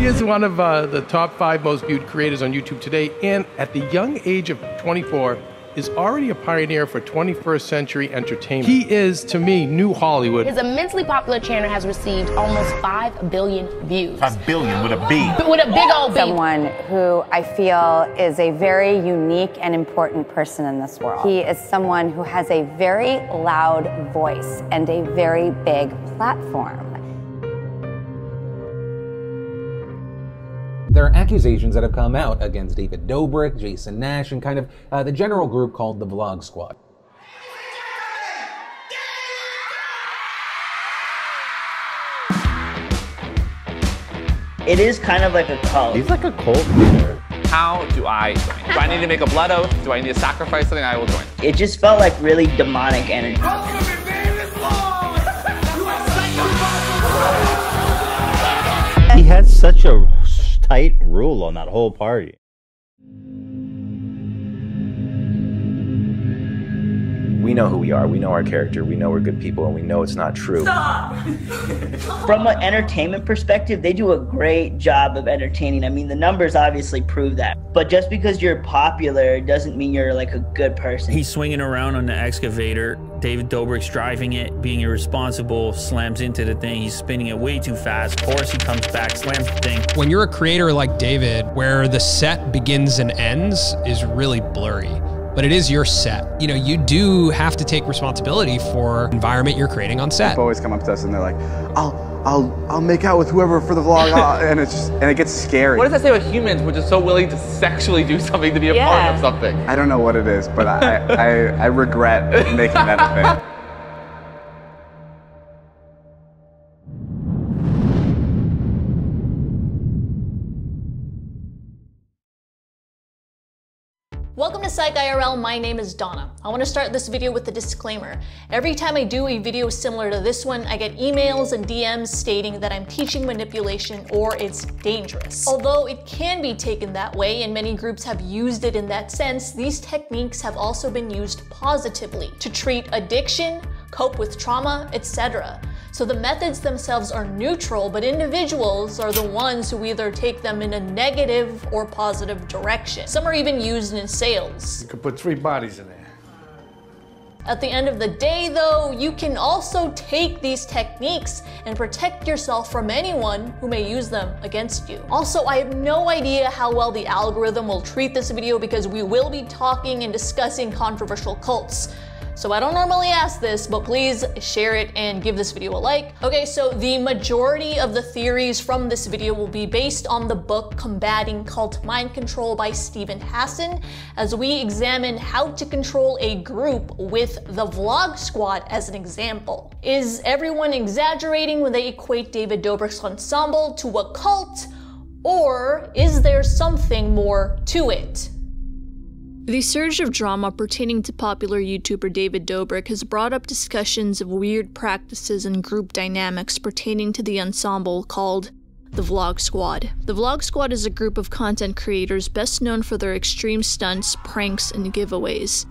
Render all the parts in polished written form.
He is one of the top 5 most viewed creators on YouTube today, and at the young age of 24, is already a pioneer for 21st century entertainment. He is, to me, new Hollywood. His immensely popular channel has received almost 5 billion views. 5 billion with a B. With a big old B. Someone who I feel is a very unique and important person in this world. He is someone who has a very loud voice and a very big platform. There are accusations that have come out against David Dobrik, Jason Nash, and kind of the general group called the Vlog Squad. It is kind of like a cult. He's like a cult leader. How do I join? Do I need to make a blood oath? Do I need to sacrifice something? I will join. It just felt like really demonic energy. He has such a tight rule on that whole party. We know who we are, we know our character, we know we're good people, and we know it's not true. From an entertainment perspective, they do a great job of entertaining. I mean, the numbers obviously prove that. But just because you're popular doesn't mean you're like a good person. He's swinging around on the excavator. David Dobrik's driving it, being irresponsible, slams into the thing. He's spinning it way too fast. Of course, he comes back, slams the thing. When you're a creator like David, where the set begins and ends is really blurry. But it is your set. You know, you do have to take responsibility for the environment you're creating on set. People always come up to us and they're like, I'll make out with whoever for the vlog, and it gets scary. What does that say about humans, which is so willing to sexually do something to be a part of something? I don't know what it is, but I regret making that a thing. Welcome to Psych IRL, my name is Donna. I want to start this video with a disclaimer. Every time I do a video similar to this one, I get emails and DMs stating that I'm teaching manipulation or it's dangerous. Although it can be taken that way and many groups have used it in that sense, these techniques have also been used positively to treat addiction, cope with trauma, etc. So the methods themselves are neutral, but individuals are the ones who either take them in a negative or positive direction. Some are even used in sales. You could put 3 bodies in there. At the end of the day though, you can also take these techniques and protect yourself from anyone who may use them against you. Also, I have no idea how well the algorithm will treat this video because we will be talking and discussing controversial cults. So I don't normally ask this, but please share it and give this video a like. Okay, so the majority of the theories from this video will be based on the book Combating Cult Mind Control by Steven Hassan, as we examine how to control a group with the Vlog Squad as an example. Is everyone exaggerating when they equate David Dobrik's ensemble to a cult, or is there something more to it? The surge of drama pertaining to popular YouTuber David Dobrik has brought up discussions of weird practices and group dynamics pertaining to the ensemble called the Vlog Squad. The Vlog Squad is a group of content creators best known for their extreme stunts, pranks, and giveaways.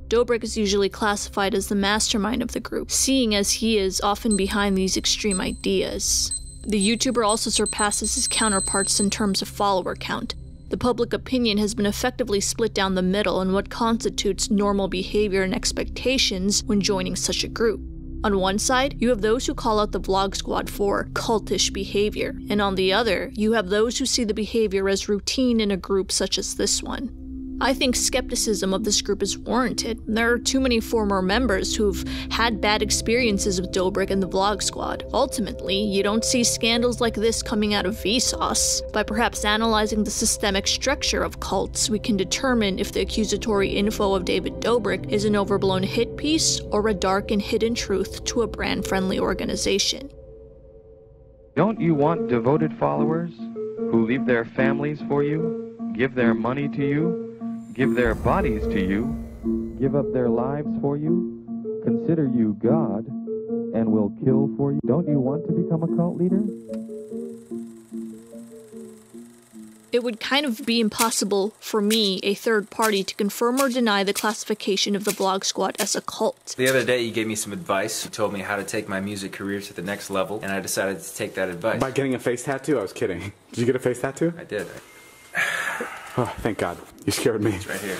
Dobrik is usually classified as the mastermind of the group, seeing as he is often behind these extreme ideas. The YouTuber also surpasses his counterparts in terms of follower count. The public opinion has been effectively split down the middle on what constitutes normal behavior and expectations when joining such a group. On one side, you have those who call out the Vlog Squad for cultish behavior, and on the other, you have those who see the behavior as routine in a group such as this one. I think skepticism of this group is warranted. There are too many former members who've had bad experiences with Dobrik and the Vlog Squad. Ultimately, you don't see scandals like this coming out of Vsauce. By perhaps analyzing the systemic structure of cults, we can determine if the accusatory info of David Dobrik is an overblown hit piece or a dark and hidden truth to a brand-friendly organization. Don't you want devoted followers who leave their families for you, give their money to you, give their bodies to you, give up their lives for you, consider you God, and will kill for you? Don't you want to become a cult leader? It would kind of be impossible for me, a third party, to confirm or deny the classification of the Vlog Squad as a cult. The other day you gave me some advice. You told me how to take my music career to the next level, and I decided to take that advice. By getting a face tattoo? I was kidding. Did you get a face tattoo? I did. Oh, thank God. You scared me. It's right here.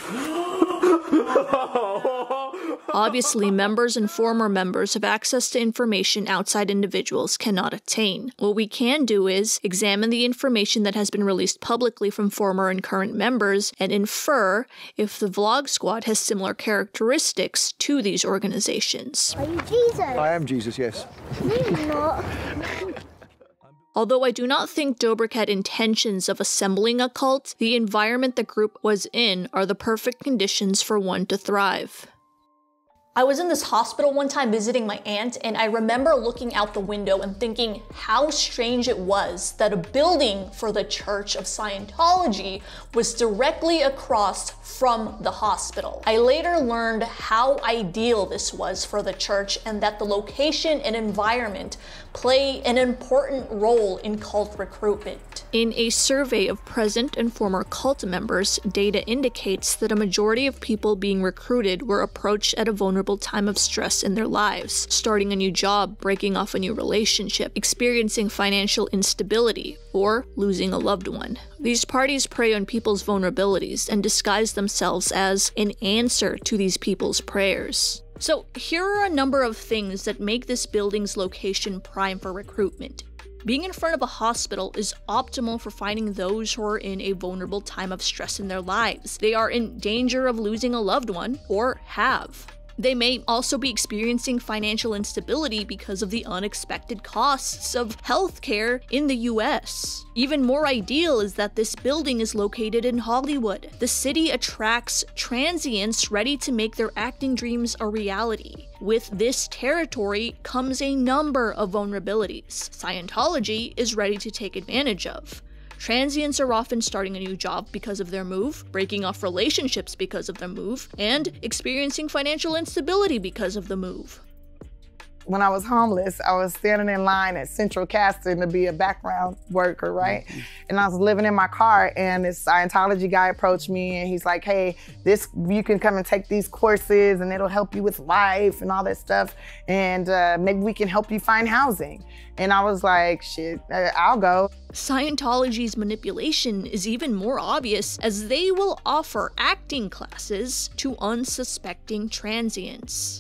Obviously, members and former members have access to information outside individuals cannot attain. What we can do is examine the information that has been released publicly from former and current members and infer if the Vlog Squad has similar characteristics to these organizations. Are you Jesus? I am Jesus, yes. No, you're not. Although I do not think Dobrik had intentions of assembling a cult, the environment the group was in are the perfect conditions for one to thrive. I was in this hospital one time visiting my aunt, and I remember looking out the window and thinking how strange it was that a building for the Church of Scientology was directly across from the hospital. I later learned how ideal this was for the church and that the location and environment play an important role in cult recruitment. In a survey of present and former cult members, data indicates that a majority of people being recruited were approached at a vulnerable time of stress in their lives, starting a new job, breaking off a new relationship, experiencing financial instability, or losing a loved one. These parties prey on people's vulnerabilities and disguise themselves as an answer to these people's prayers. So here are a number of things that make this building's location prime for recruitment. Being in front of a hospital is optimal for finding those who are in a vulnerable time of stress in their lives. They are in danger of losing a loved one, or have. They may also be experiencing financial instability because of the unexpected costs of healthcare in the US. Even more ideal is that this building is located in Hollywood. The city attracts transients ready to make their acting dreams a reality. With this territory comes a number of vulnerabilities Scientology is ready to take advantage of. Transients are often starting a new job because of their move, breaking off relationships because of their move, and experiencing financial instability because of the move. When I was homeless, I was standing in line at Central Casting to be a background worker, right? And I was living in my car, and this Scientology guy approached me, and he's like, hey, you can come and take these courses, and it'll help you with life and all that stuff, and maybe we can help you find housing. And I was like, shit, I'll go. Scientology's manipulation is even more obvious, as they will offer acting classes to unsuspecting transients.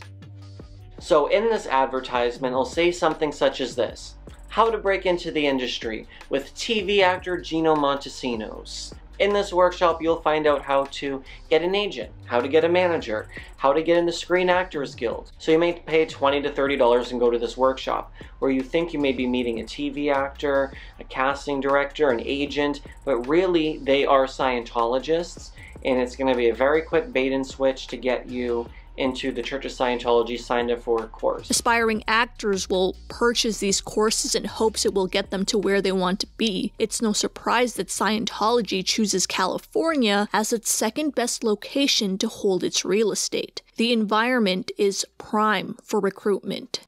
So in this advertisement, it'll say something such as this: how to break into the industry with TV actor Gino Montesinos. In this workshop, you'll find out how to get an agent, how to get a manager, how to get in the Screen Actors Guild. So you may pay $20 to $30 and go to this workshop, where you think you may be meeting a TV actor, a casting director, an agent, but really they are Scientologists, and it's going to be a very quick bait and switch to get you into the Church of Scientology, signed up for a course. Aspiring actors will purchase these courses in hopes it will get them to where they want to be. It's no surprise that Scientology chooses California as its second best location to hold its real estate. The environment is prime for recruitment.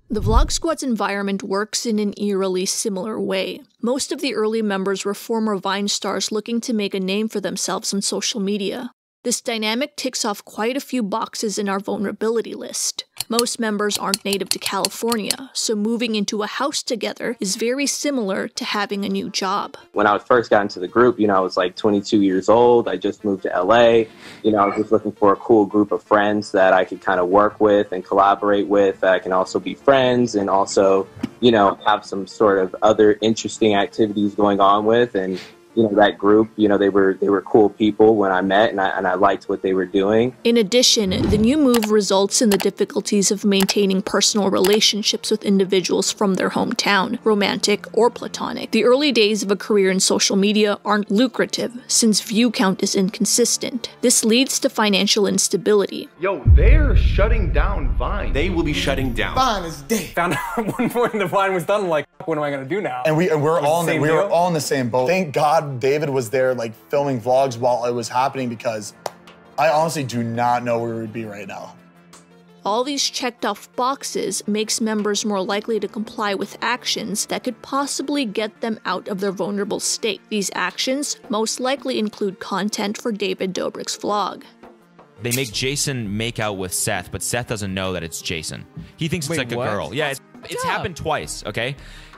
The Vlog Squad's environment works in an eerily similar way. Most of the early members were former Vine stars looking to make a name for themselves on social media. This dynamic ticks off quite a few boxes in our vulnerability list. Most members aren't native to California, so moving into a house together is very similar to having a new job. When I first got into the group, I was like 22 years old. I just moved to LA. I was just looking for a cool group of friends that I could kind of work with and collaborate with, that I can also be friends and also, have some sort of other interesting activities going on with. And that group, they were cool people when I met, and I liked what they were doing. In addition, the new move results in the difficulties of maintaining personal relationships with individuals from their hometown, romantic or platonic. The early days of a career in social media aren't lucrative, since view count is inconsistent. This leads to financial instability. Yo, they're shutting down Vine. They will be shutting down. Vine is dead. Found out at one point the Vine was done, like, what am I gonna do now? And we were all in the same boat. Thank God David was there, like, filming vlogs while it was happening, because I honestly do not know where we'd be right now. All these checked off boxes makes members more likely to comply with actions that could possibly get them out of their vulnerable state. These actions most likely include content for David Dobrik's vlog. They make Jason make out with Seth, but Seth doesn't know that it's Jason. He thinks it's like a girl. Yeah, it's happened twice, okay?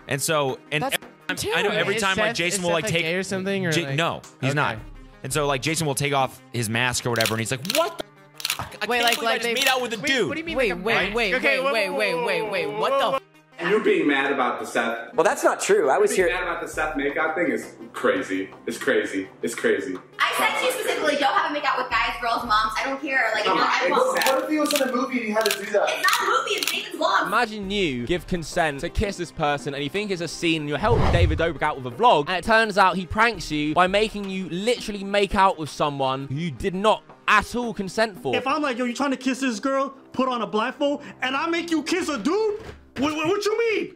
And so, and I know every time like Jason will like take gay or something, or no, he's not. And so like Jason will take off his mask or whatever, and he's like, "What the fuck? I can't believe I just made out with a dude." What do you mean? Wait, what the? And you're being mad about the Seth. Well, that's not true. I was here. Being mad about the Seth makeout thing is crazy. It's crazy. It's crazy. I said to you specifically, don't have a makeout with guys, girls, moms. I don't care. Like, what if he was in a movie and he had to do that? It's not a movie. It's David's vlog. Imagine you give consent to kiss this person, and you think it's a scene, and you're helping David Dobrik out with a vlog, and it turns out he pranks you by making you literally make out with someone who you did not at all consent for. If I'm like, yo, you trying to kiss this girl, put on a blindfold, and I make you kiss a dude? What you mean?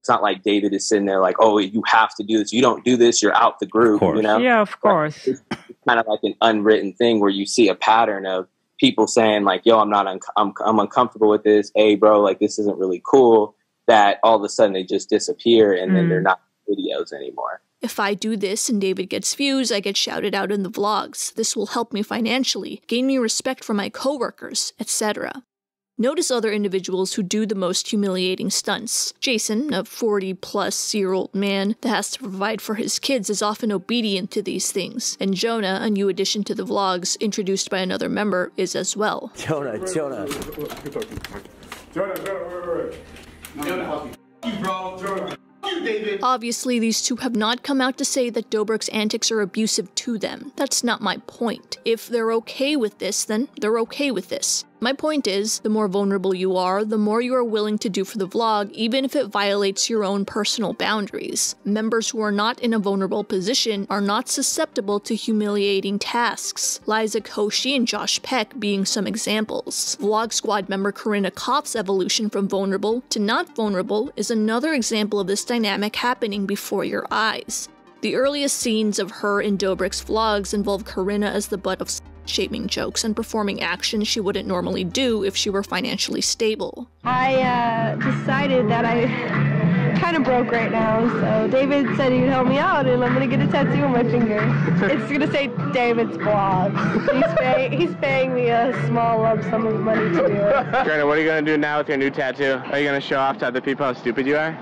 It's not like David is sitting there like, oh, you have to do this. You don't do this, you're out the group, you know? Yeah, of course. It's kind of like an unwritten thing where you see a pattern of people saying like, yo, I'm uncomfortable with this. Hey, bro, like this isn't really cool. That all of a sudden they just disappear and then they're not videos anymore. If I do this and David gets views, I get shouted out in the vlogs. This will help me financially, gain me respect from my coworkers, etc. Notice other individuals who do the most humiliating stunts. Jason, a 40-plus-year-old man that has to provide for his kids, is often obedient to these things. And Jonah, a new addition to the vlogs, introduced by another member, is as well. Jonah. Jonah, help you, bro. Jonah. Obviously, these two have not come out to say that Dobrik's antics are abusive to them. That's not my point. If they're okay with this, then they're okay with this. My point is, the more vulnerable you are, the more you are willing to do for the vlog, even if it violates your own personal boundaries. Members who are not in a vulnerable position are not susceptible to humiliating tasks. Liza Koshy and Josh Peck being some examples. Vlog Squad member Corinna Kopp's evolution from vulnerable to not vulnerable is another example of this dynamic happening before your eyes. The earliest scenes of her in Dobrik's vlogs involve Corinna as the butt of shaming jokes and performing actions she wouldn't normally do if she were financially stable. I decided that I kind of broke right now, so David said he'd help me out, and I'm going to get a tattoo on my finger. It's going to say David's vlog. He's paying me a small lump sum of money to do it. Granted, what are you going to do now with your new tattoo? Are you going to show off to other people how stupid you are?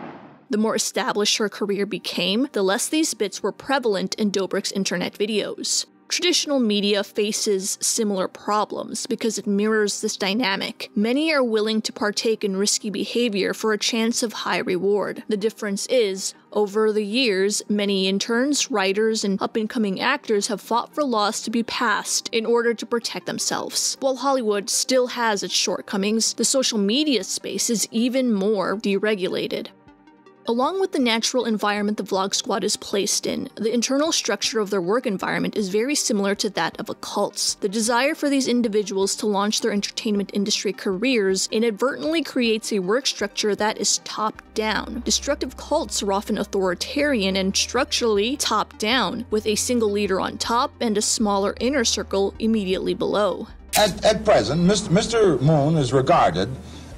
The more established her career became, the less these bits were prevalent in Dobrik's internet videos. Traditional media faces similar problems because it mirrors this dynamic. Many are willing to partake in risky behavior for a chance of high reward. The difference is, over the years, many interns, writers, and up-and-coming actors have fought for laws to be passed in order to protect themselves. While Hollywood still has its shortcomings, the social media space is even more deregulated. Along with the natural environment the Vlog Squad is placed in, the internal structure of their work environment is very similar to that of a cult's. The desire for these individuals to launch their entertainment industry careers inadvertently creates a work structure that is top-down. Destructive cults are often authoritarian and structurally top-down, with a single leader on top and a smaller inner circle immediately below. At present, Mr. Moon is regarded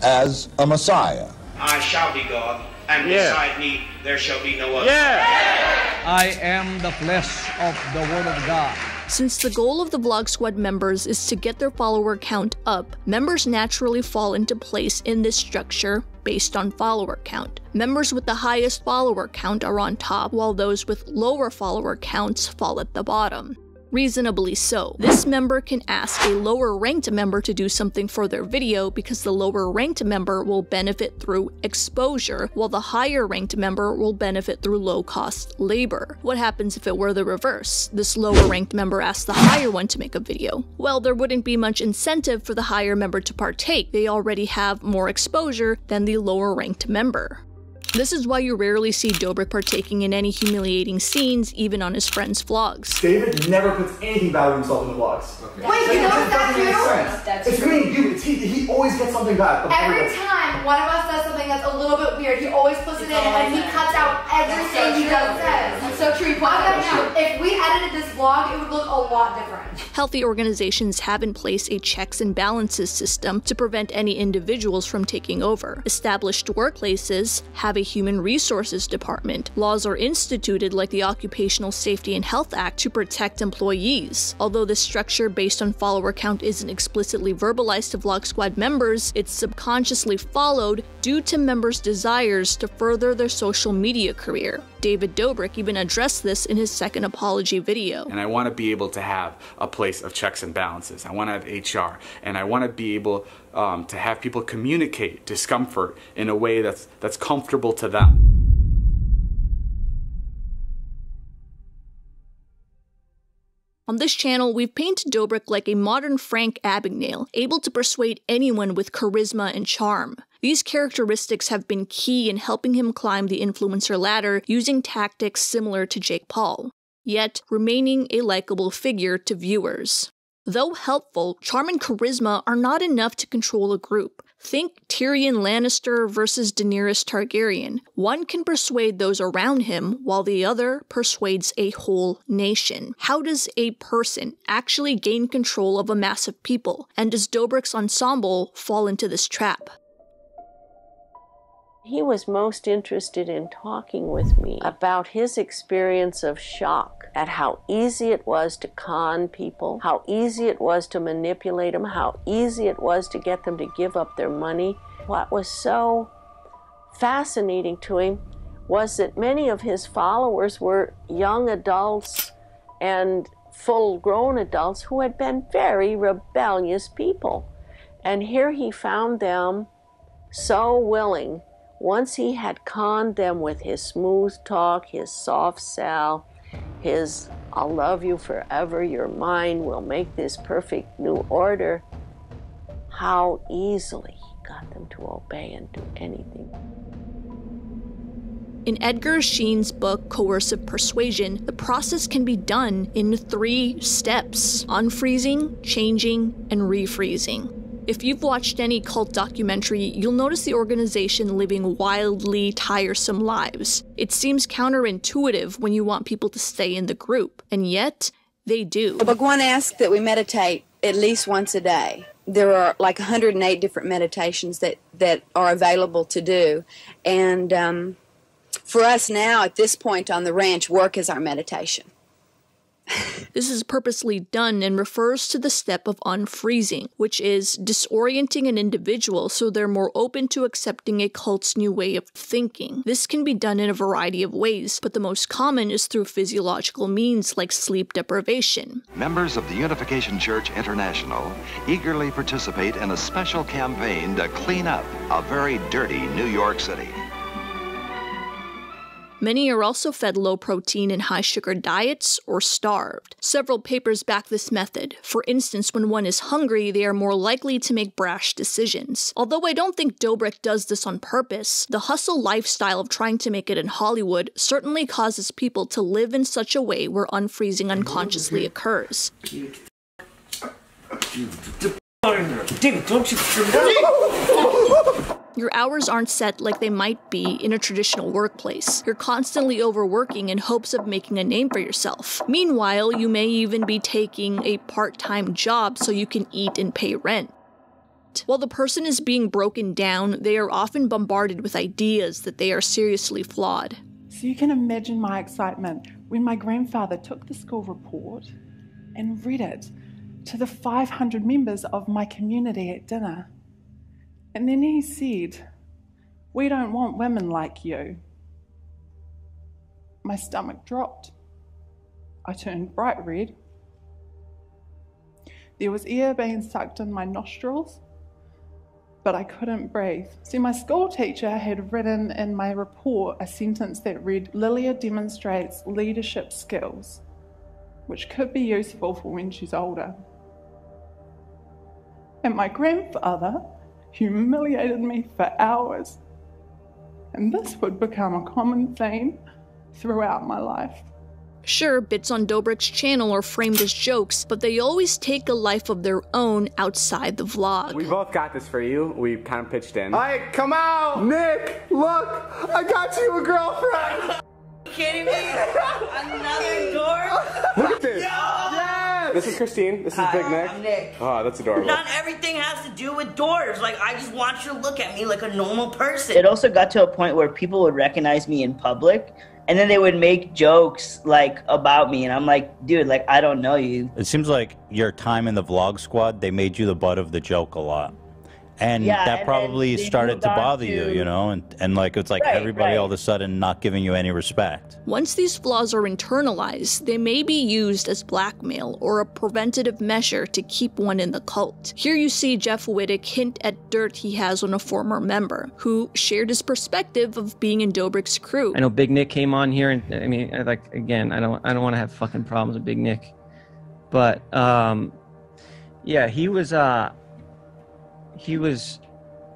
as a messiah. I shall be God. And beside me there shall be no other. I am the flesh of the Word of God. Since the goal of the Vlog Squad members is to get their follower count up, members naturally fall into place in this structure based on follower count. Members with the highest follower count are on top, while those with lower follower counts fall at the bottom. Reasonably so. This member can ask a lower-ranked member to do something for their video because the lower-ranked member will benefit through exposure, while the higher-ranked member will benefit through low-cost labor. What happens if it were the reverse? This lower-ranked member asks the higher one to make a video. Well, there wouldn't be much incentive for the higher member to partake. They already have more exposure than the lower-ranked member. This is why you rarely see Dobrik partaking in any humiliating scenes, even on his friends' vlogs. David never puts anything bad of himself in the vlogs. Okay. Wait, you know that too? It's me and you. He always gets something bad. Every time one of us does something that's a little bit weird, he always puts it in and he cuts out everything he does says. That's so true. If we edited this vlog, it would look a lot different. Healthy organizations have in place a checks and balances system to prevent any individuals from taking over. Established workplaces have a human resources department. Laws are instituted like the Occupational Safety and Health Act to protect employees. Although this structure based on follower count isn't explicitly verbalized to Vlog Squad members, it's subconsciously followed due to members' desires to further their social media career. David Dobrik even addressed this in his second apology video. And I want to be able to have a place of checks and balances. I want to have HR, and I want to be able to have people communicate discomfort in a way that's comfortable to them. On this channel, we've painted Dobrik like a modern Frank Abagnale, able to persuade anyone with charisma and charm. These characteristics have been key in helping him climb the influencer ladder using tactics similar to Jake Paul, yet remaining a likable figure to viewers. Though helpful, charm and charisma are not enough to control a group. Think Tyrion Lannister versus Daenerys Targaryen. One can persuade those around him, while the other persuades a whole nation. How does a person actually gain control of a mass of people? And does Dobrik's ensemble fall into this trap? He was most interested in talking with me about his experience of shock at how easy it was to con people, how easy it was to manipulate them, how easy it was to get them to give up their money. What was so fascinating to him was that many of his followers were young adults and full-grown adults who had been very rebellious people. And here he found them so willing, once he had conned them with his smooth talk, his soft sell, his "I'll love you forever, you're mine, we'll make this perfect new order," how easily he got them to obey and do anything. In Edgar Sheen's book, Coercive Persuasion, the process can be done in 3 steps: unfreezing, changing, and refreezing. If you've watched any cult documentary, you'll notice the organization living wildly tiresome lives. It seems counterintuitive when you want people to stay in the group, and yet they do. Bhagwan asks that we meditate at least once a day. There are like 108 different meditations that are available to do, and for us now, at this point on the ranch, work is our meditation. This is purposely done and refers to the step of unfreezing, which is disorienting an individual so they're more open to accepting a cult's new way of thinking. This can be done in a variety of ways, but the most common is through physiological means like sleep deprivation. Members of the Unification Church International eagerly participate in a special campaign to clean up a very dirty New York City. Many are also fed low-protein and high-sugar diets or starved. Several papers back this method. For instance, when one is hungry, they are more likely to make brash decisions. Although I don't think Dobrik does this on purpose, the hustle lifestyle of trying to make it in Hollywood certainly causes people to live in such a way where unfreezing unconsciously occurs. David, don't you... Your hours aren't set like they might be in a traditional workplace. You're constantly overworking in hopes of making a name for yourself. Meanwhile, you may even be taking a part-time job so you can eat and pay rent. While the person is being broken down, they are often bombarded with ideas that they are seriously flawed. So you can imagine my excitement when my grandfather took the school report and read it to the 500 members of my community at dinner. And then he said, "We don't want women like you." My stomach dropped. I turned bright red. There was air being sucked in my nostrils, but I couldn't breathe. See, my school teacher had written in my report a sentence that read, "Lilia demonstrates leadership skills, which could be useful for when she's older." And my grandfather humiliated me for hours. And this would become a common theme throughout my life. Sure, bits on Dobrik's channel are framed as jokes, but they always take a life of their own outside the vlog. We both got this for you. We kind of pitched in. All right, come out! Nick, look! I got you a girlfriend! Kidding me? Another door? Look at this! Yes! This is Christine. This is Big Nick. I'm Nick. Oh, that's adorable. Not everything has to do with doors. Like, I just want you to look at me like a normal person. It also got to a point where people would recognize me in public, and then they would make jokes, like, about me, and I'm like, dude, like, I don't know you. It seems like your time in the vlog squad, they made you the butt of the joke a lot. And Yeah, that and probably then they started moved to on bother to- you, you know? And like, it's like Right, everybody right. all of a sudden not giving you any respect. Once these flaws are internalized, they may be used as blackmail or a preventative measure to keep one in the cult. Here you see Jeff Wittick hint at dirt he has on a former member, who shared his perspective of being in Dobrik's crew. I know Big Nick came on here, and I mean, like, again, I don't want to have fucking problems with Big Nick, but yeah, he was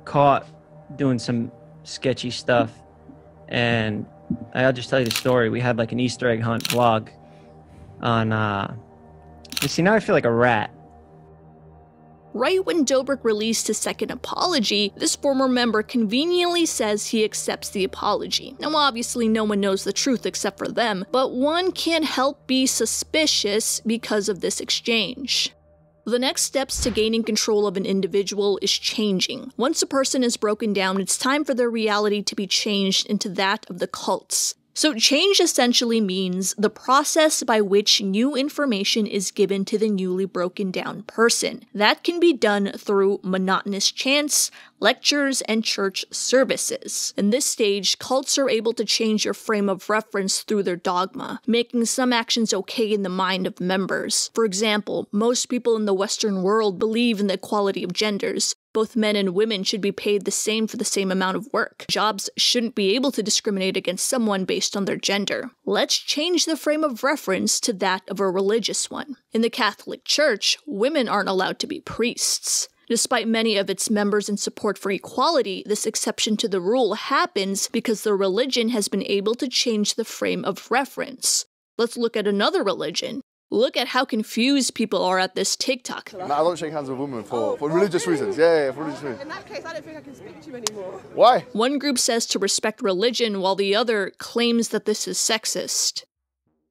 caught doing some sketchy stuff, and I'll just tell you the story. We had like an Easter egg hunt vlog on you see, now I feel like a rat. Right when Dobrik released his second apology, this former member conveniently says he accepts the apology. Now obviously no one knows the truth except for them, but one can't help be suspicious because of this exchange. The next steps to gaining control of an individual is changing. Once a person is broken down, it's time for their reality to be changed into that of the cults. So change essentially means the process by which new information is given to the newly broken down person. That can be done through monotonous chants, lectures, and church services. In this stage, cults are able to change your frame of reference through their dogma, making some actions okay in the mind of members. For example, most people in the Western world believe in the equality of genders. Both men and women should be paid the same for the same amount of work. Jobs shouldn't be able to discriminate against someone based on their gender. Let's change the frame of reference to that of a religious one. In the Catholic Church, women aren't allowed to be priests. Despite many of its members in support for equality, this exception to the rule happens because the religion has been able to change the frame of reference. Let's look at another religion. Look at how confused people are at this TikTok. No, I don't shake hands with women for religious reasons. Yeah, for religious reasons. In that case, I don't think I can speak to you anymore. Why? One group says to respect religion, while the other claims that this is sexist.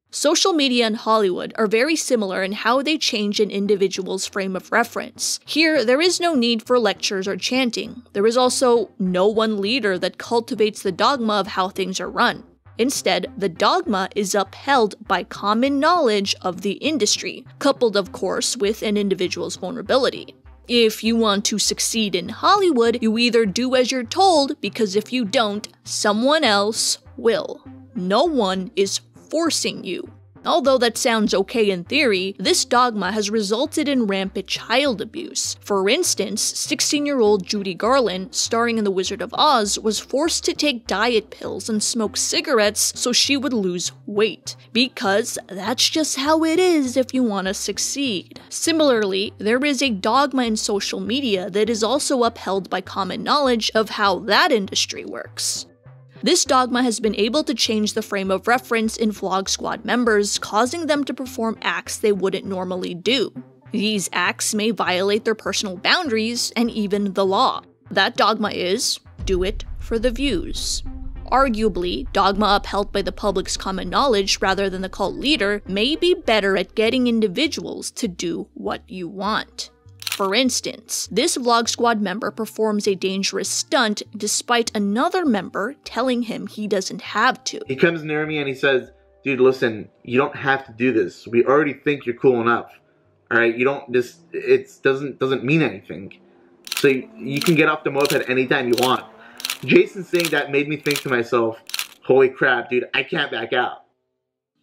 Social media and Hollywood are very similar in how they change an individual's frame of reference. Here, there is no need for lectures or chanting. There is also no one leader that cultivates the dogma of how things are run. Instead, the dogma is upheld by common knowledge of the industry, coupled of course with an individual's vulnerability. If you want to succeed in Hollywood, you either do as you're told, because if you don't, someone else will. No one is forcing you. Although that sounds okay in theory, this dogma has resulted in rampant child abuse. For instance, 16-year-old Judy Garland, starring in The Wizard of Oz, was forced to take diet pills and smoke cigarettes so she would lose weight. Because that's just how it is if you want to succeed. Similarly, there is a dogma in social media that is also upheld by common knowledge of how that industry works. This dogma has been able to change the frame of reference in Vlog Squad members, causing them to perform acts they wouldn't normally do. These acts may violate their personal boundaries and even the law. That dogma is, do it for the views. Arguably, dogma upheld by the public's common knowledge rather than the cult leader may be better at getting individuals to do what you want. For instance, this Vlog Squad member performs a dangerous stunt despite another member telling him he doesn't have to. He comes near me and he says, dude, listen, you don't have to do this. We already think you're cool enough. Alright, you don't just, it doesn't mean anything. So you can get off the moped anytime you want. Jason saying that made me think to myself, holy crap, dude, I can't back out.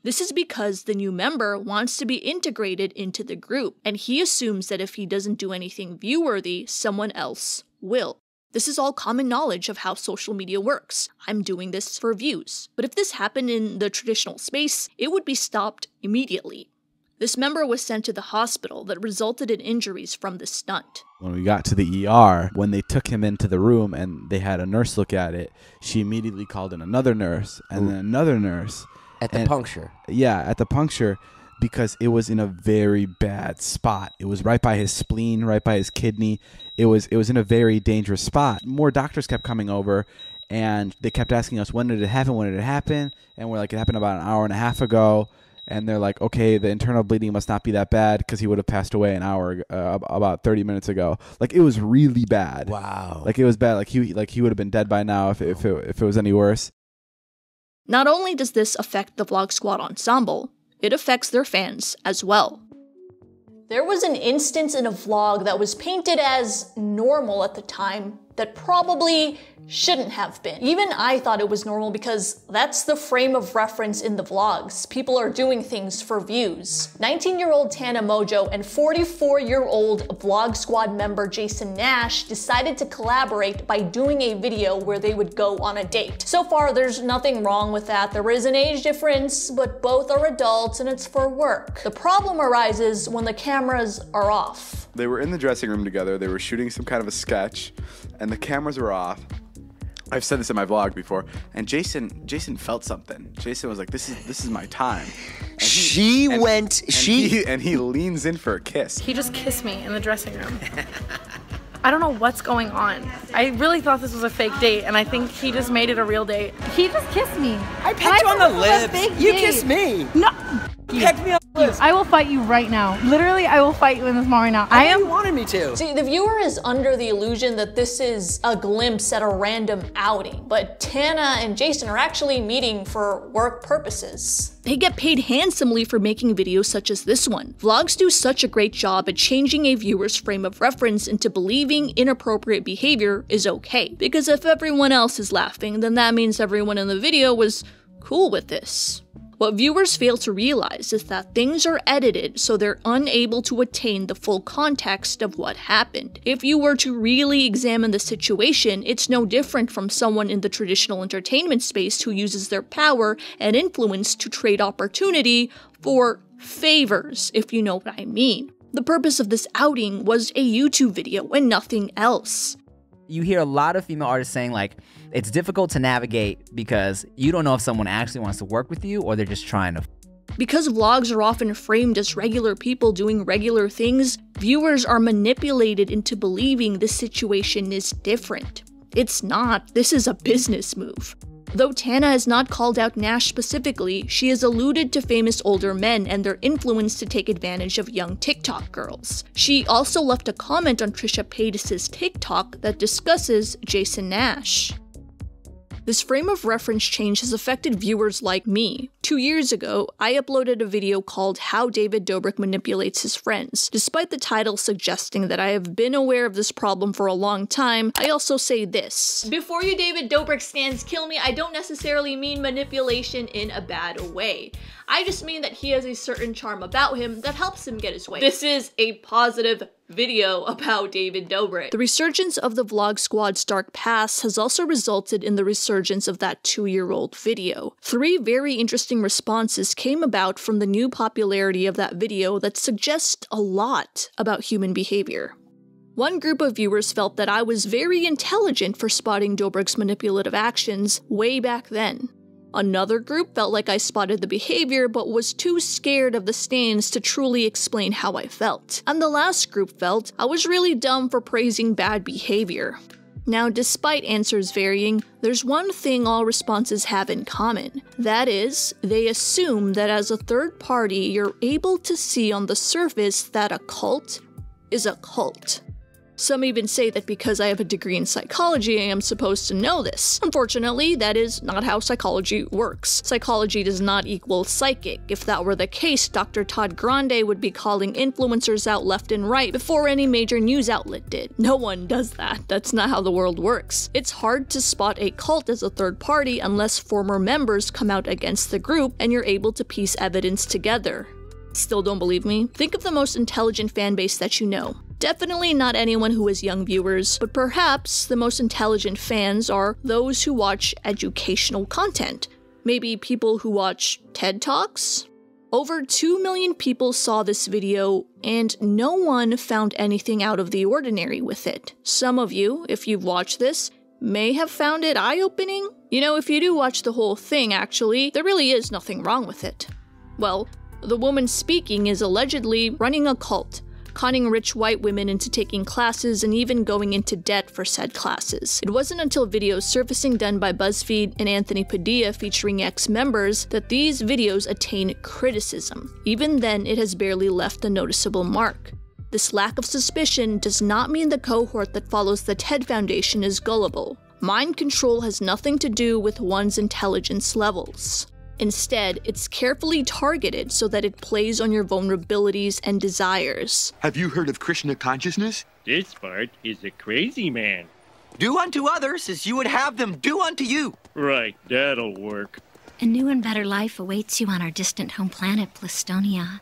This is because the new member wants to be integrated into the group, and he assumes that if he doesn't do anything view-worthy, someone else will. This is all common knowledge of how social media works. I'm doing this for views. But if this happened in the traditional space, it would be stopped immediately. This member was sent to the hospital that resulted in injuries from the stunt. When we got to the ER, when they took him into the room and they had a nurse look at it, she immediately called in another nurse and then another nurse. At the puncture. Yeah, at the puncture, because it was in a very bad spot. It was right by his spleen, right by his kidney. It was in a very dangerous spot. More doctors kept coming over, and they kept asking us, when did it happen? When did it happen? And we're like, it happened about an hour and a half ago. And they're like, okay, the internal bleeding must not be that bad because he would have passed away an hour, about 30 minutes ago. Like, it was really bad. Wow. Like, it was bad. Like he would have been dead by now if it was any worse. Not only does this affect the Vlog Squad ensemble, it affects their fans as well. There was an instance in a vlog that was painted as normal at the time that probably shouldn't have been. Even I thought it was normal because that's the frame of reference in the vlogs. People are doing things for views. 19-year-old Tana Mojo and 44-year-old Vlog Squad member Jason Nash decided to collaborate by doing a video where they would go on a date. So far, there's nothing wrong with that. There is an age difference, but both are adults and it's for work. The problem arises when the cameras are off. They were in the dressing room together. They were shooting some kind of a sketch, and the cameras were off. I've said this in my vlog before, and Jason felt something. Jason was like, "This is my time." And he leans in for a kiss. He just kissed me in the dressing room. I don't know what's going on. I really thought this was a fake date, and I think he just made it a real date. He just kissed me. I pecked you on the lips. You kissed me. No. Pecked me on the lips. I will fight you right now. Literally, I will fight you in this moment right now. You wanted me to. See, the viewer is under the illusion that this is a glimpse at a random outing, but Tana and Jason are actually meeting for work purposes. They get paid handsomely for making videos such as this one. Vlogs do such a great job at changing a viewer's frame of reference into believing inappropriate behavior is okay. Because if everyone else is laughing, then that means everyone in the video was cool with this. What viewers fail to realize is that things are edited so they're unable to attain the full context of what happened. If you were to really examine the situation, it's no different from someone in the traditional entertainment space who uses their power and influence to trade opportunity for favors, if you know what I mean. The purpose of this outing was a YouTube video and nothing else. You hear a lot of female artists saying, like, it's difficult to navigate because you don't know if someone actually wants to work with you or they're just trying to. Because vlogs are often framed as regular people doing regular things, viewers are manipulated into believing this situation is different. It's not. This is a business move. Though Tana has not called out Nash specifically, she has alluded to famous older men and their influence to take advantage of young TikTok girls. She also left a comment on Trisha Paytas' TikTok that discusses Jason Nash. This frame of reference change has affected viewers like me. 2 years ago, I uploaded a video called How David Dobrik Manipulates His Friends. Despite the title suggesting that I have been aware of this problem for a long time, I also say this. Before you David Dobrik stands kill me, I don't necessarily mean manipulation in a bad way. I just mean that he has a certain charm about him that helps him get his way. This is a positive video about David Dobrik. The resurgence of the Vlog Squad's dark past has also resulted in the resurgence of that 2-year-old video. 3 very interesting responses came about from the new popularity of that video that suggest a lot about human behavior. One group of viewers felt that I was very intelligent for spotting Dobrik's manipulative actions way back then. Another group felt like I spotted the behavior but was too scared of the stains to truly explain how I felt. And the last group felt I was really dumb for praising bad behavior. Now, despite answers varying, there's one thing all responses have in common. That is, they assume that as a third party, you're able to see on the surface that a cult is a cult. Some even say that because I have a degree in psychology, I am supposed to know this. Unfortunately, that is not how psychology works. Psychology does not equal psychic. If that were the case, Dr. Todd Grande would be calling influencers out left and right before any major news outlet did. No one does that. That's not how the world works. It's hard to spot a cult as a third party unless former members come out against the group and you're able to piece evidence together. Still don't believe me? Think of the most intelligent fan base that you know. Definitely not anyone who has young viewers, but perhaps the most intelligent fans are those who watch educational content. Maybe people who watch TED Talks? Over 2 million people saw this video, and no one found anything out of the ordinary with it. Some of you, if you've watched this, may have found it eye-opening You know, if you do watch the whole thing, actually, there really is nothing wrong with it. Well, the woman speaking is allegedly running a cult, conning rich white women into taking classes and even going into debt for said classes. It wasn't until videos surfacing done by BuzzFeed and Anthony Padilla featuring ex-members that these videos attain criticism. Even then, it has barely left a noticeable mark. This lack of suspicion does not mean the cohort that follows the TED Foundation is gullible. Mind control has nothing to do with one's intelligence levels. Instead, it's carefully targeted so that it plays on your vulnerabilities and desires. Have you heard of Krishna consciousness? This part is a crazy man. Do unto others as you would have them do unto you. Right, that'll work. A new and better life awaits you on our distant home planet, Blistonia.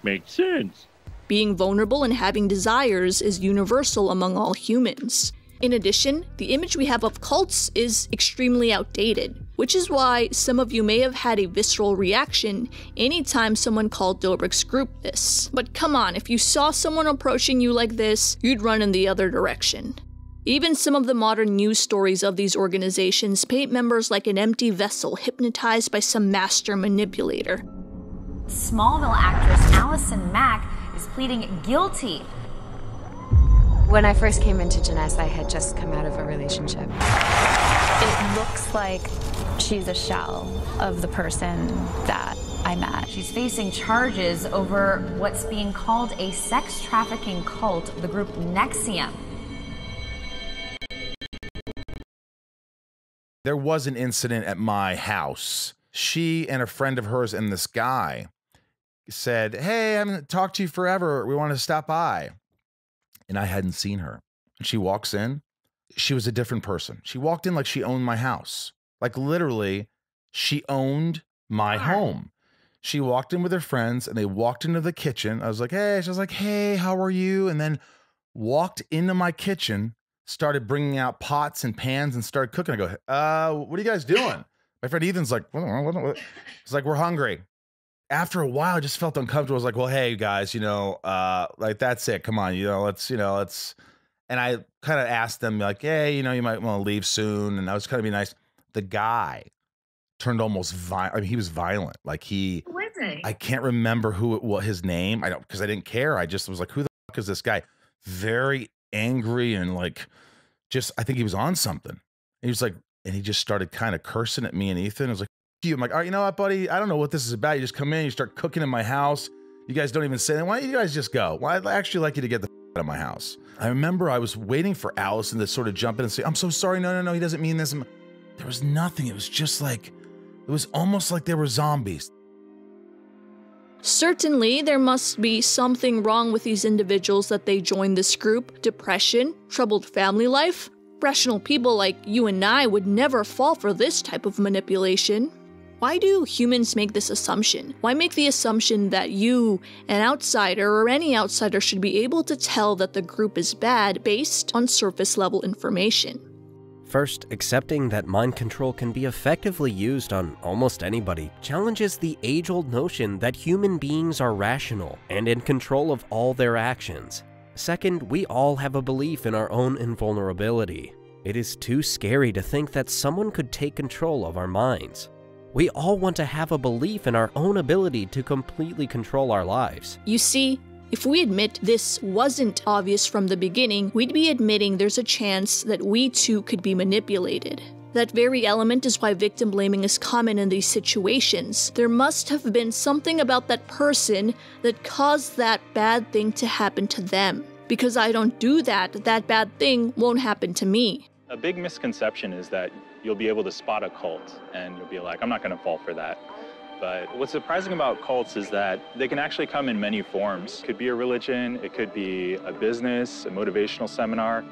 Makes sense. Being vulnerable and having desires is universal among all humans. In addition, the image we have of cults is extremely outdated, which is why some of you may have had a visceral reaction anytime someone called Dobrik's group this. But come on, if you saw someone approaching you like this, you'd run in the other direction. Even some of the modern news stories of these organizations paint members like an empty vessel hypnotized by some master manipulator. Smallville actress Allison Mack is pleading guilty. When I first came into Jeunesse, I had just come out of a relationship. It looks like she's a shell of the person that I met. She's facing charges over what's being called a sex trafficking cult, the group NXIVM. There was an incident at my house. She and a friend of hers and this guy said, "Hey, I haven't talked to you forever. We want to stop by." And I hadn't seen her. And she walks in. She was a different person. She walked in like she owned my house. Like literally, she owned my home. She walked in with her friends and they walked into the kitchen. I was like, "Hey," she was like, "Hey, how are you?" And then walked into my kitchen, started bringing out pots and pans and started cooking. I go, "What are you guys doing?" My friend Ethan's like, what? It's like, "We're hungry." After a while, I just felt uncomfortable. I was like, "Well, hey guys, like that's it. Come on, let's. And I kind of asked them like, "Hey, you might want to leave soon." And I was kind of be nice. The guy turned almost violent. I mean, he was violent. Like I can't remember what his name. I don't, because I didn't care. I just was like, "Who the fuck is this guy?" Very angry and like, I think he was on something. He was like, and he just started kind of cursing at me and Ethan. I was like, "You." I'm like, "All right, you know what, buddy? I don't know what this is about. You just come in, you start cooking in my house. You guys don't even say that. Why don't you guys just go? Well, I'd actually like you to get the out of my house." I remember I was waiting for Allison to sort of jump in and say, "I'm so sorry. No, he doesn't mean this." There was nothing. It was just like, it was almost like they were zombies. Certainly, there must be something wrong with these individuals that they joined this group. Depression, troubled family life. Rational people like you and I would never fall for this type of manipulation. Why do humans make this assumption? Why make the assumption that you, an outsider, or any outsider should be able to tell that the group is bad based on surface-level information? First, accepting that mind control can be effectively used on almost anybody challenges the age-old notion that human beings are rational and in control of all their actions. Second, we all have a belief in our own invulnerability. It is too scary to think that someone could take control of our minds. We all want to have a belief in our own ability to completely control our lives. You see, if we admit this wasn't obvious from the beginning, we'd be admitting there's a chance that we too could be manipulated. That very element is why victim blaming is common in these situations. There must have been something about that person that caused that bad thing to happen to them. Because I don't do that, that bad thing won't happen to me. A big misconception is that you'll be able to spot a cult and you'll be like, "I'm not going to fall for that." But what's surprising about cults is that they can actually come in many forms. It could be a religion, it could be a business, a motivational seminar.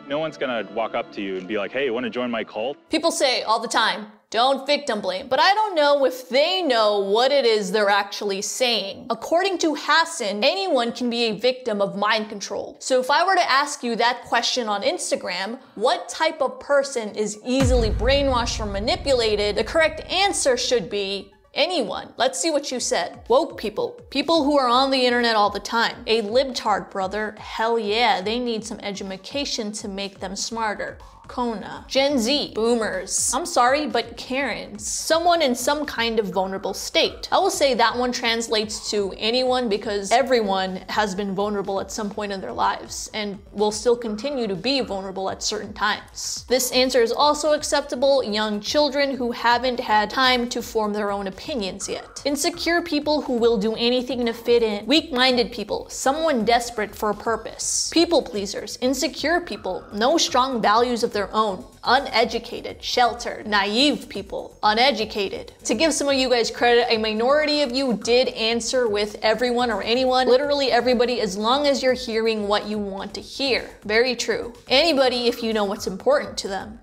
No one's gonna walk up to you and be like, "Hey, you wanna join my cult?" People say all the time, don't victim blame, but I don't know if they know what it is they're actually saying. According to Hassan, anyone can be a victim of mind control. So if I were to ask you that question on Instagram, what type of person is easily brainwashed or manipulated, the correct answer should be anyone. Let's see what you said. Woke people. People who are on the internet all the time. A libtard, brother. Hell yeah, they need some education to make them smarter. Kona. Gen Z, boomers. I'm sorry, but Karens. Someone in some kind of vulnerable state. I will say that one translates to anyone because everyone has been vulnerable at some point in their lives and will still continue to be vulnerable at certain times. This answer is also acceptable young children who haven't had time to form their own opinions yet. Insecure people who will do anything to fit in. Weak-minded people, someone desperate for a purpose. People pleasers, insecure people, no strong values of their own. Uneducated, sheltered, naive people, uneducated. To give some of you guys credit, a minority of you did answer with everyone or anyone, literally everybody, as long as you're hearing what you want to hear. Very true. Anybody if you know what's important to them.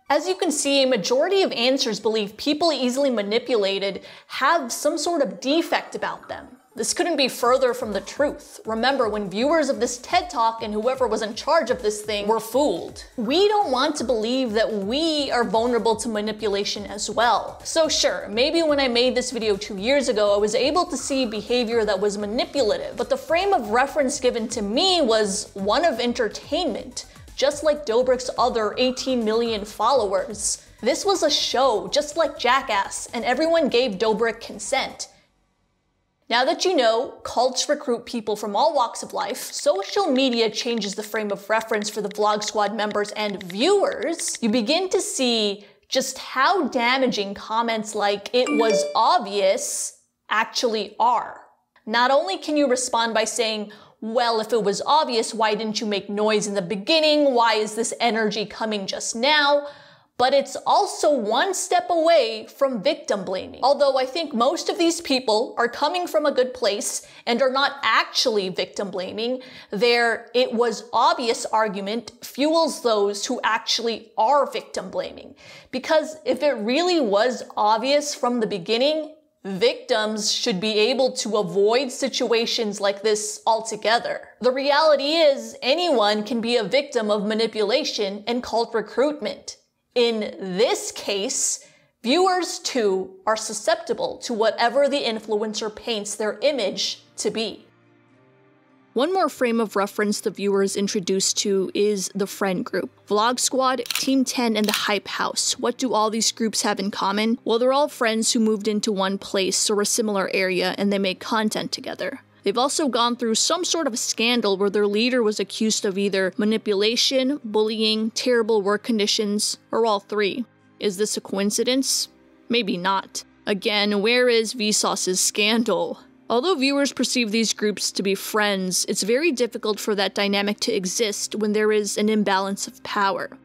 As you can see, a majority of answers believe people easily manipulated have some sort of defect about them. This couldn't be further from the truth. Remember, when viewers of this TED Talk and whoever was in charge of this thing were fooled. We don't want to believe that we are vulnerable to manipulation as well. So sure, maybe when I made this video 2 years ago, I was able to see behavior that was manipulative, but the frame of reference given to me was one of entertainment, just like Dobrik's other 18 million followers. This was a show, just like Jackass, and everyone gave Dobrik consent. Now that you know cults recruit people from all walks of life, social media changes the frame of reference for the Vlog Squad members and viewers, you begin to see just how damaging comments like "it was obvious" actually are. Not only can you respond by saying, well, if it was obvious, why didn't you make noise in the beginning? Why is this energy coming just now? But it's also one step away from victim blaming. Although I think most of these people are coming from a good place and are not actually victim blaming, their "it was obvious" argument fuels those who actually are victim blaming. Because if it really was obvious from the beginning, victims should be able to avoid situations like this altogether. The reality is, anyone can be a victim of manipulation and cult recruitment. In this case, viewers too are susceptible to whatever the influencer paints their image to be. One more frame of reference the viewer is introduced to is the friend group. Vlog Squad, Team 10, and the Hype House. What do all these groups have in common? Well, they're all friends who moved into one place or a similar area and they make content together. They've also gone through some sort of scandal where their leader was accused of either manipulation, bullying, terrible work conditions, or all three. Is this a coincidence? Maybe not. Again, where is Vsauce's scandal? Although viewers perceive these groups to be friends, it's very difficult for that dynamic to exist when there is an imbalance of power.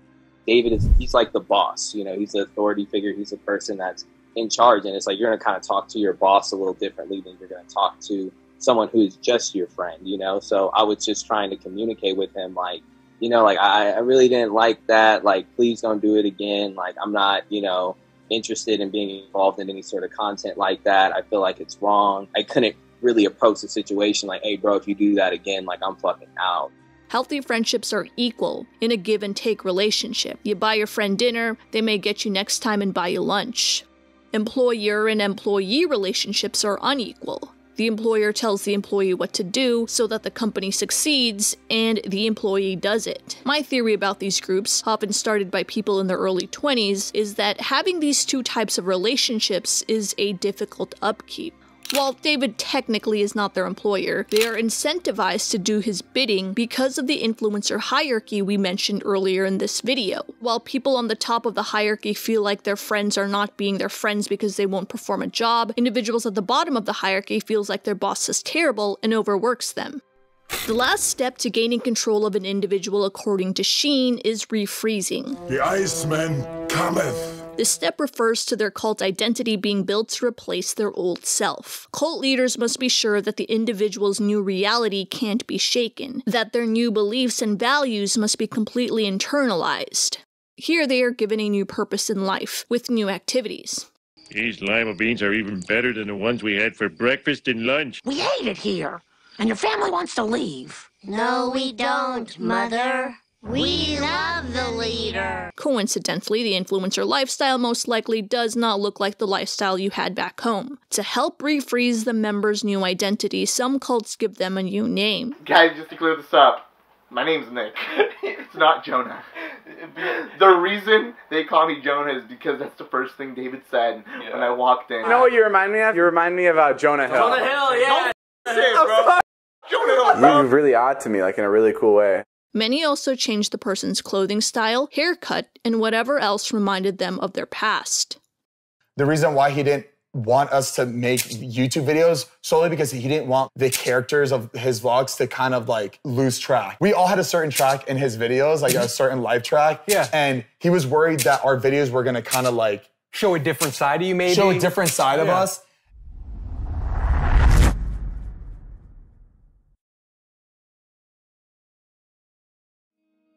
David he's like the boss, you know, he's the authority figure, he's the person that's in charge, and it's like you're gonna kind of talk to your boss a little differently than you're gonna talk to someone who's just your friend, you know? So I was just trying to communicate with him, like, you know, like, I really didn't like that. Like, please don't do it again. Like, I'm not, you know, interested in being involved in any sort of content like that. I feel like it's wrong. I couldn't really approach the situation like, hey, bro, if you do that again, like, I'm fucking out. Healthy friendships are equal in a give and take relationship. You buy your friend dinner, they may get you next time and buy you lunch. Employer and employee relationships are unequal. The employer tells the employee what to do so that the company succeeds, and the employee does it. My theory about these groups, often started by people in their early 20s, is that having these two types of relationships is a difficult upkeep. While David technically is not their employer, they are incentivized to do his bidding because of the influencer hierarchy we mentioned earlier in this video. While people on the top of the hierarchy feel like their friends are not being their friends because they won't perform a job, individuals at the bottom of the hierarchy feels like their boss is terrible and overworks them. The last step to gaining control of an individual, according to Sheen, is refreezing. The Iceman cometh. This step refers to their cult identity being built to replace their old self. Cult leaders must be sure that the individual's new reality can't be shaken, that their new beliefs and values must be completely internalized. Here they are given a new purpose in life, with new activities. These lima beans are even better than the ones we had for breakfast and lunch. We hate it here, and your family wants to leave. No, we don't, Mother. We love the leader. Coincidentally, the influencer lifestyle most likely does not look like the lifestyle you had back home. To help refreeze the members' new identity, some cults give them a new name. Guys, just to clear this up, My name's Nick. It's not Jonah. The reason they call me Jonah is because that's the first thing David said when I walked in. You know what you remind me of? You remind me of Jonah Hill. Jonah Hill, yeah. Jonah Hill, You're really odd to me, like in a really cool way. Many also changed the person's clothing style, haircut, and whatever else reminded them of their past. The reason why he didn't want us to make YouTube videos solely because he didn't want the characters of his vlogs to kind of like lose track. We all had a certain track in his videos, like a certain life track. Yeah. And he was worried that our videos were gonna kind of like show a different side of you, maybe? Show a different side of us.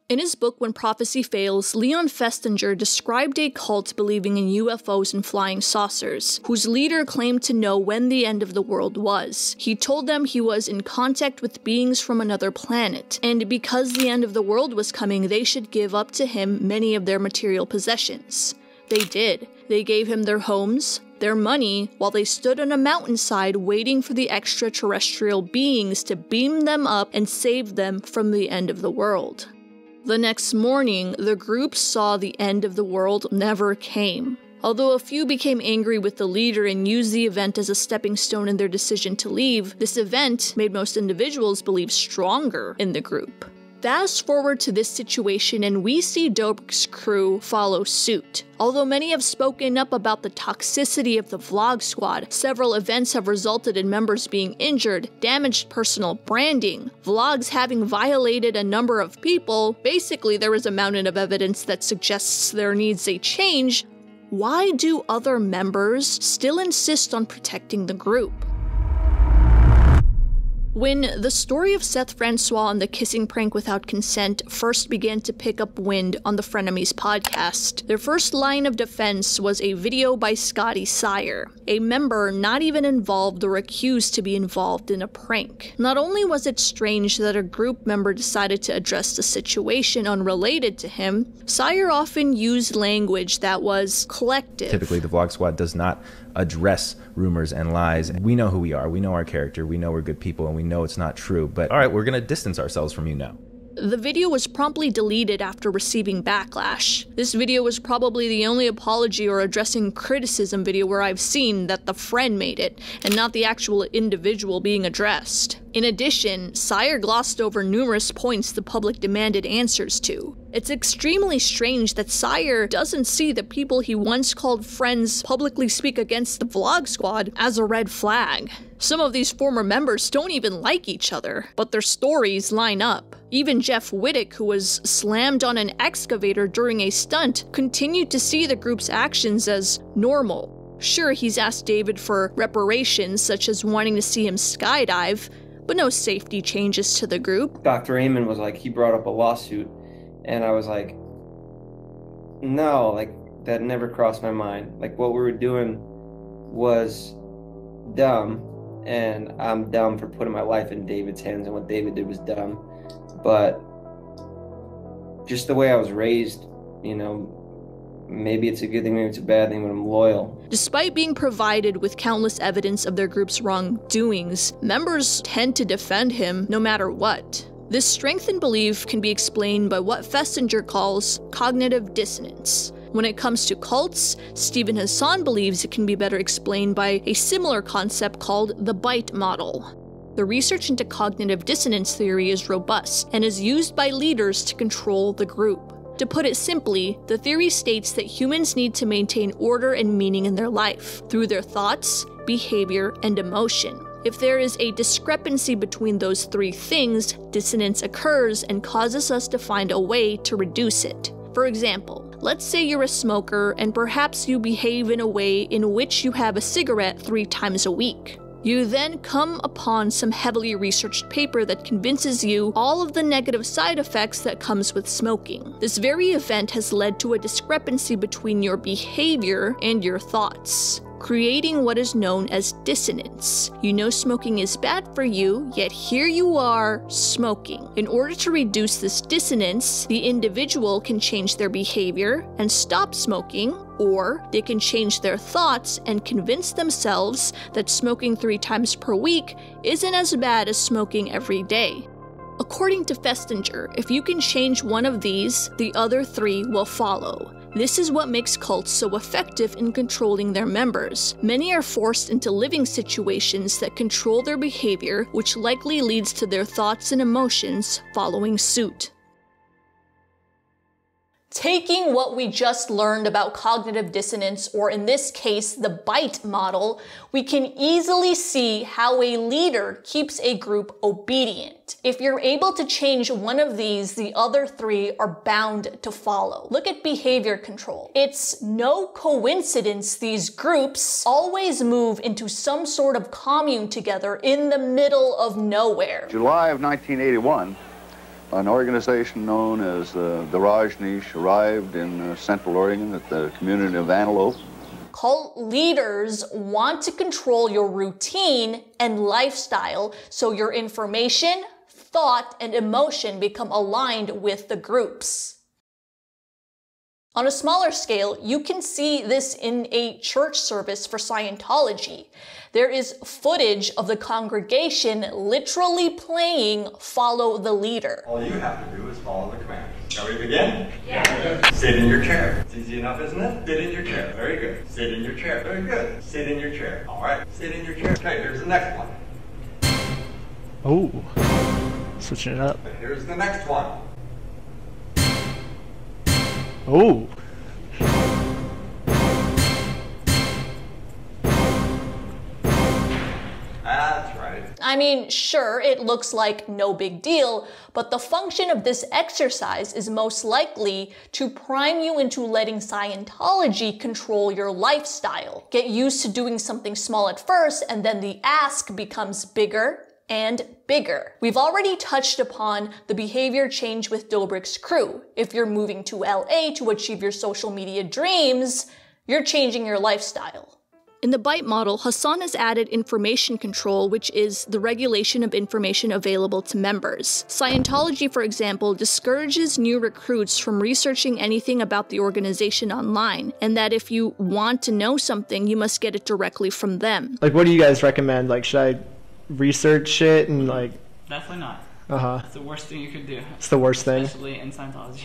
In his book, When Prophecy Fails, Leon Festinger described a cult believing in UFOs and flying saucers, whose leader claimed to know when the end of the world was. He told them he was in contact with beings from another planet, and because the end of the world was coming, they should give up to him many of their material possessions. They did. They gave him their homes, their money, while they stood on a mountainside waiting for the extraterrestrial beings to beam them up and save them from the end of the world. The next morning, the group saw the end of the world never came. Although a few became angry with the leader and used the event as a stepping stone in their decision to leave, this event made most individuals believe stronger in the group. Fast forward to this situation and we see Dobrik's crew follow suit. Although many have spoken up about the toxicity of the Vlog Squad, several events have resulted in members being injured, damaged personal branding, vlogs having violated a number of people. Basically, there is a mountain of evidence that suggests there needs a change. Why do other members still insist on protecting the group? When the story of Seth Francois and the kissing prank without consent first began to pick up wind on the Frenemies podcast, their first line of defense was a video by Scotty Sire, a member not even involved or accused to be involved in a prank. Not only was it strange that a group member decided to address the situation unrelated to him, Sire often used language that was collective. Typically, the Vlog Squad does not address rumors and lies. We know who we are, we know our character, we know we're good people, and we know it's not true, but all right, we're gonna distance ourselves from you now. The video was promptly deleted after receiving backlash. This video was probably the only apology or addressing criticism video where I've seen that the friend made it, and not the actual individual being addressed. In addition, Sire glossed over numerous points the public demanded answers to. It's extremely strange that Sire doesn't see the people he once called friends publicly speak against the Vlog Squad as a red flag. Some of these former members don't even like each other, but their stories line up. Even Jeff Wittick, who was slammed on an excavator during a stunt, continued to see the group's actions as normal. Sure, he's asked David for reparations, such as wanting to see him skydive, but no safety changes to the group. Dr. Amon was like, he brought up a lawsuit, and I was like, no, like, that never crossed my mind. Like, what we were doing was dumb, and I'm dumb for putting my life in David's hands, and what David did was dumb. But just the way I was raised, you know, maybe it's a good thing, maybe it's a bad thing, but I'm loyal. Despite being provided with countless evidence of their group's wrongdoings, members tend to defend him no matter what. This strength in belief can be explained by what Festinger calls cognitive dissonance. When it comes to cults, Stephen Hassan believes it can be better explained by a similar concept called the bite model. The research into cognitive dissonance theory is robust and is used by leaders to control the group. To put it simply, the theory states that humans need to maintain order and meaning in their life through their thoughts, behavior, and emotion. If there is a discrepancy between those three things, dissonance occurs and causes us to find a way to reduce it. For example, let's say you're a smoker and perhaps you behave in a way in which you have a cigarette 3 times a week. You then come upon some heavily researched paper that convinces you all of the negative side effects that comes with smoking. This very event has led to a discrepancy between your behavior and your thoughts, creating what is known as dissonance. You know smoking is bad for you, yet here you are smoking. In order to reduce this dissonance, the individual can change their behavior and stop smoking, or they can change their thoughts and convince themselves that smoking 3 times per week isn't as bad as smoking every day. According to Festinger, if you can change one of these, the other three will follow. This is what makes cults so effective in controlling their members. Many are forced into living situations that control their behavior, which likely leads to their thoughts and emotions following suit. Taking what we just learned about cognitive dissonance, or in this case, the bite model, we can easily see how a leader keeps a group obedient. If you're able to change one of these, the other three are bound to follow. Look at behavior control. It's no coincidence these groups always move into some sort of commune together in the middle of nowhere. July of 1981, an organization known as the Rajneesh arrived in Central Oregon at the community of Antelope. Cult leaders want to control your routine and lifestyle so your information, thought, and emotion become aligned with the groups. On a smaller scale, you can see this in a church service for Scientology. There is footage of the congregation literally playing "Follow the Leader." All you have to do is follow the commandments. Shall we begin? Yeah. Sit in your chair. It's easy enough, isn't it? Sit in your chair. Very good. Sit in your chair. Very good. Sit in your chair. All right. Sit in your chair. Okay, here's the next one. Oh. Switching it up. Here's the next one. Oh. That's right. I mean, sure, it looks like no big deal, but the function of this exercise is most likely to prime you into letting Scientology control your lifestyle. Get used to doing something small at first, and then the ask becomes bigger and bigger. We've already touched upon the behavior change with Dobrik's crew. If you're moving to LA to achieve your social media dreams, you're changing your lifestyle. In the bite model, Hassan has added information control, which is the regulation of information available to members. Scientology, for example, discourages new recruits from researching anything about the organization online, and that if you want to know something, you must get it directly from them. Like, what do you guys recommend? Like, should I research it and like... Definitely not. That's the worst thing you could do. It's the worst thing? Especially in Scientology.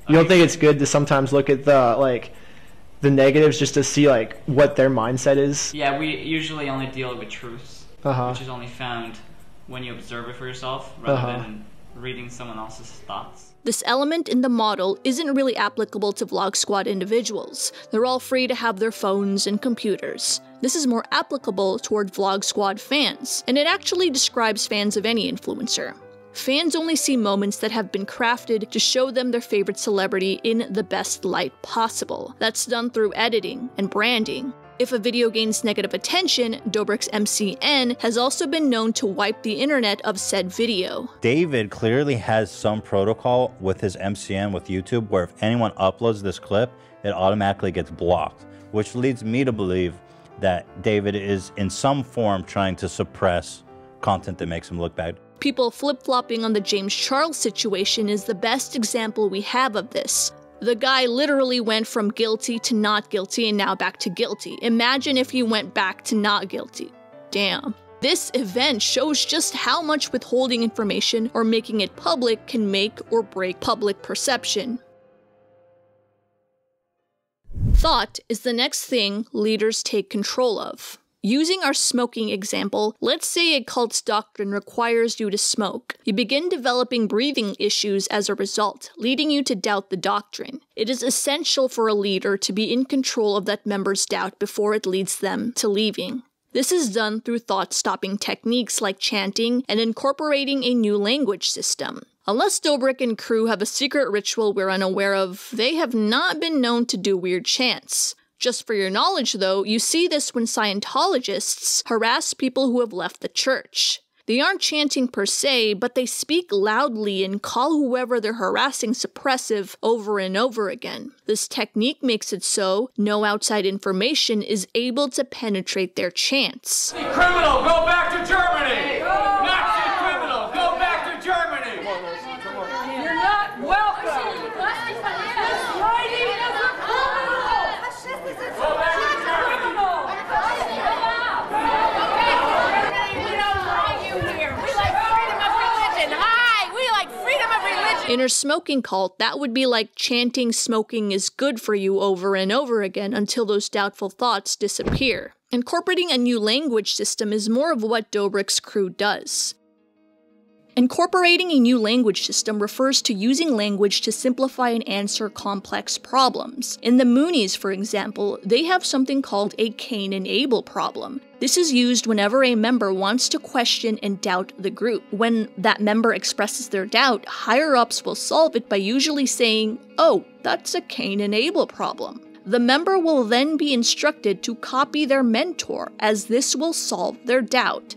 You don't think it's good to sometimes look at the, like, the negatives just to see, like, what their mindset is? Yeah, we usually only deal with truths, which is only found when you observe it for yourself, rather than reading someone else's thoughts. This element in the model isn't really applicable to Vlog Squad individuals. They're all free to have their phones and computers. This is more applicable toward Vlog Squad fans, and it actually describes fans of any influencer. Fans only see moments that have been crafted to show them their favorite celebrity in the best light possible. That's done through editing and branding. If a video gains negative attention, Dobrik's MCN has also been known to wipe the internet of said video. David clearly has some protocol with his MCN with YouTube where if anyone uploads this clip, it automatically gets blocked, which leads me to believe that David is in some form trying to suppress content that makes him look bad. People flip-flopping on the James Charles situation is the best example we have of this. The guy literally went from guilty to not guilty and now back to guilty. Imagine if he went back to not guilty. Damn. This event shows just how much withholding information or making it public can make or break public perception. Thought is the next thing leaders take control of. Using our smoking example, let's say a cult's doctrine requires you to smoke. You begin developing breathing issues as a result, leading you to doubt the doctrine. It is essential for a leader to be in control of that member's doubt before it leads them to leaving. This is done through thought-stopping techniques like chanting and incorporating a new language system. Unless Dobrik and crew have a secret ritual we're unaware of, they have not been known to do weird chants. Just for your knowledge, though, you see this when Scientologists harass people who have left the church. They aren't chanting per se, but they speak loudly and call whoever they're harassing suppressive over and over again. This technique makes it so no outside information is able to penetrate their chants. Nazi criminal, go back to Germany! Nazi criminal, go back to Germany! You're not welcome! In a smoking cult, that would be like chanting smoking is good for you over and over again until those doubtful thoughts disappear. Incorporating a new language system is more of what Dobrik's crew does. Incorporating a new language system refers to using language to simplify and answer complex problems. In the Moonies, for example, they have something called a Cain and Abel problem. This is used whenever a member wants to question and doubt the group. When that member expresses their doubt, higher-ups will solve it by usually saying, "Oh, that's a Cain and Abel problem." The member will then be instructed to copy their mentor, as this will solve their doubt.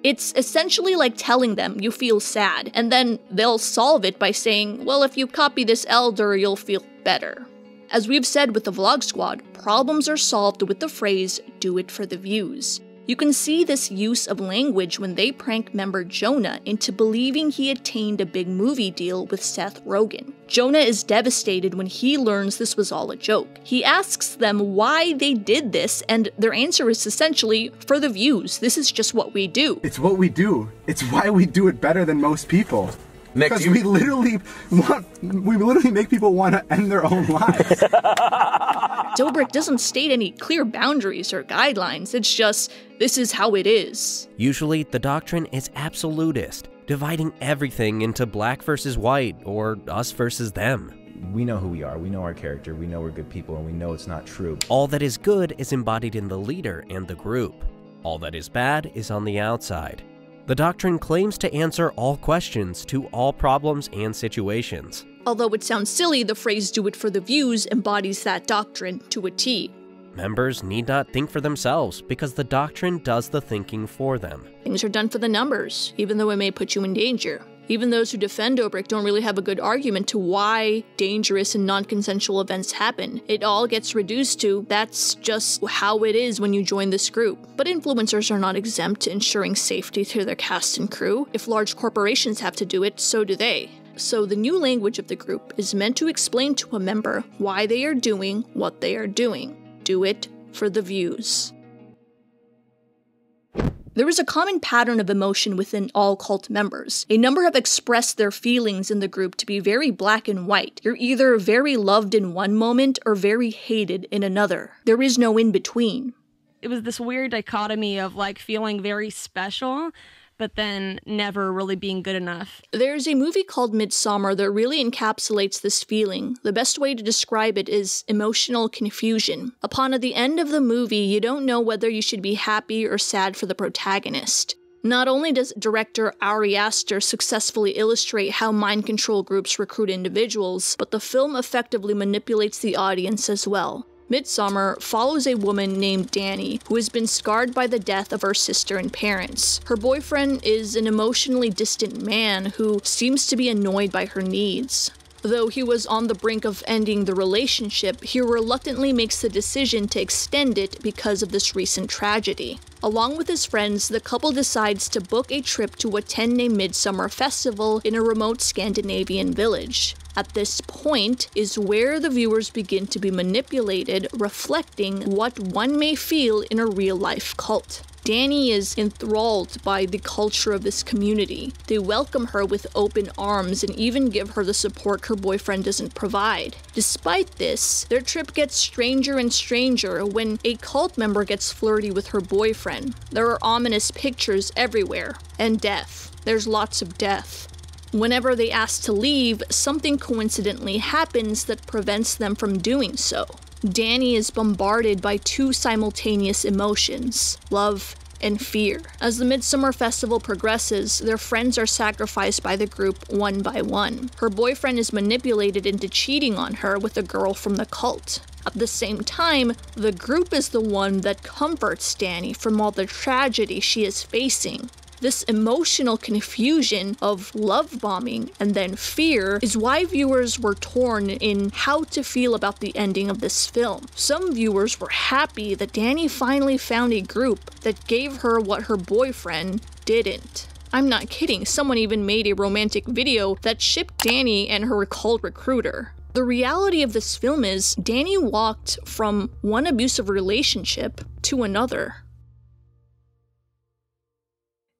It's essentially like telling them you feel sad, and then they'll solve it by saying, well, if you copy this elder, you'll feel better. As we've said with the Vlog Squad, problems are solved with the phrase, do it for the views. You can see this use of language when they prank member Jonah into believing he attained a big movie deal with Seth Rogen. Jonah is devastated when he learns this was all a joke. He asks them why they did this, and their answer is essentially, for the views, this is just what we do. It's what we do. It's why we do it better than most people. Because we literally make people want to end their own lives. Dobrik doesn't state any clear boundaries or guidelines, it's just, this is how it is. Usually, the doctrine is absolutist, dividing everything into black versus white, or us versus them. We know who we are, we know our character, we know we're good people, and we know it's not true. All that is good is embodied in the leader and the group. All that is bad is on the outside. The doctrine claims to answer all questions to all problems and situations. Although it sounds silly, the phrase do it for the views embodies that doctrine to a T. Members need not think for themselves because the doctrine does the thinking for them. Things are done for the numbers, even though it may put you in danger. Even those who defend Dobrik don't really have a good argument to why dangerous and non-consensual events happen. It all gets reduced to, that's just how it is when you join this group. But influencers are not exempt to ensuring safety to their cast and crew. If large corporations have to do it, so do they. So the new language of the group is meant to explain to a member why they are doing what they are doing. Do it for the views. There is a common pattern of emotion within all cult members. A number have expressed their feelings in the group to be very black and white. You're either very loved in one moment or very hated in another. There is no in between. It was this weird dichotomy of like feeling very special, but then never really being good enough. There's a movie called Midsommar that really encapsulates this feeling. The best way to describe it is emotional confusion. Upon the end of the movie, you don't know whether you should be happy or sad for the protagonist. Not only does director Ari Aster successfully illustrate how mind control groups recruit individuals, but the film effectively manipulates the audience as well. Midsommar follows a woman named Dani, who has been scarred by the death of her sister and parents. Her boyfriend is an emotionally distant man who seems to be annoyed by her needs. Though he was on the brink of ending the relationship, he reluctantly makes the decision to extend it because of this recent tragedy. Along with his friends, the couple decides to book a trip to attend a midsummer festival in a remote Scandinavian village. At this point is where the viewers begin to be manipulated, reflecting what one may feel in a real-life cult. Dani is enthralled by the culture of this community. They welcome her with open arms and even give her the support her boyfriend doesn't provide. Despite this, their trip gets stranger and stranger when a cult member gets flirty with her boyfriend. There are ominous pictures everywhere. And death. There's lots of death. Whenever they ask to leave, something coincidentally happens that prevents them from doing so. Dani is bombarded by two simultaneous emotions, love and fear. As the Midsummer Festival progresses, their friends are sacrificed by the group one by one. Her boyfriend is manipulated into cheating on her with a girl from the cult. At the same time, the group is the one that comforts Dani from all the tragedy she is facing. This emotional confusion of love bombing and then fear is why viewers were torn in how to feel about the ending of this film. Some viewers were happy that Dani finally found a group that gave her what her boyfriend didn't. I'm not kidding, someone even made a romantic video that shipped Dani and her cult recruiter. The reality of this film is Dani walked from one abusive relationship to another.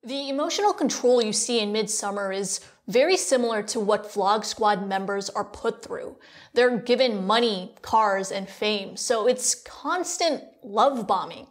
The emotional control you see in Midsummer is very similar to what Vlog Squad members are put through. They're given money, cars, and fame, so it's constant love bombing.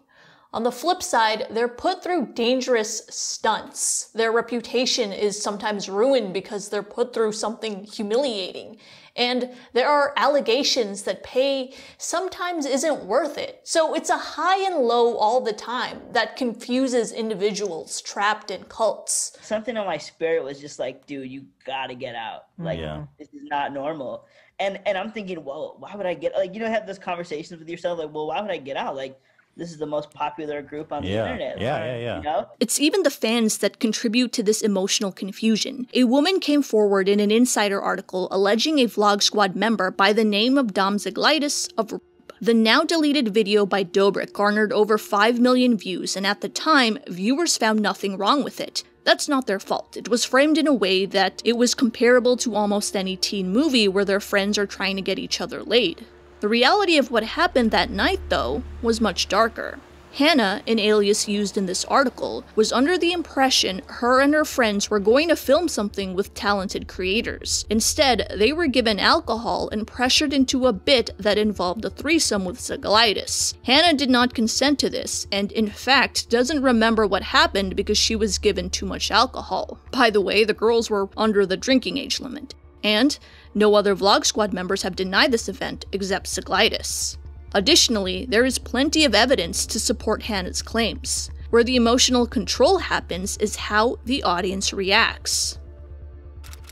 On the flip side, they're put through dangerous stunts. Their reputation is sometimes ruined because they're put through something humiliating. And there are allegations that pay sometimes isn't worth it. So it's a high and low all the time that confuses individuals trapped in cults. Something on my spirit was just like, dude, you gotta get out. Like, this is not normal. And I'm thinking, well, why would I get, like, you know, have those conversations with yourself, like, well, why would I get out? Like, this is the most popular group on the internet. You know? It's even the fans that contribute to this emotional confusion. A woman came forward in an Insider article alleging a Vlog Squad member by the name of Dom Ziglitis of the now deleted video by Dobrik garnered over 5 million views, and at the time, viewers found nothing wrong with it. That's not their fault. It was framed in a way that it was comparable to almost any teen movie where their friends are trying to get each other laid. The reality of what happened that night, though, was much darker. Hannah, an alias used in this article, was under the impression her and her friends were going to film something with talented creators. Instead, they were given alcohol and pressured into a bit that involved a threesome with Ziglitis. Hannah did not consent to this, and in fact doesn't remember what happened because she was given too much alcohol. By the way, the girls were under the drinking age limit. And no other Vlog Squad members have denied this event except Ziglitis. Additionally, there is plenty of evidence to support Hannah's claims. Where the emotional control happens is how the audience reacts.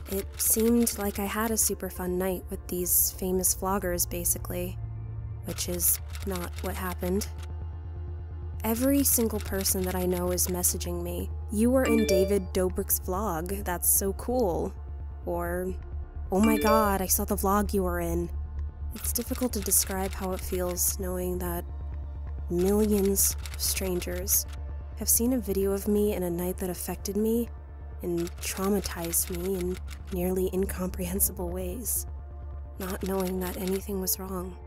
It seemed like I had a super fun night with these famous vloggers, basically, which is not what happened. Every single person that I know is messaging me, "You were in David Dobrik's vlog, that's so cool," or "Oh my god, I saw the vlog you were in." It's difficult to describe how it feels knowing that millions of strangers have seen a video of me in a night that affected me and traumatized me in nearly incomprehensible ways, not knowing that anything was wrong.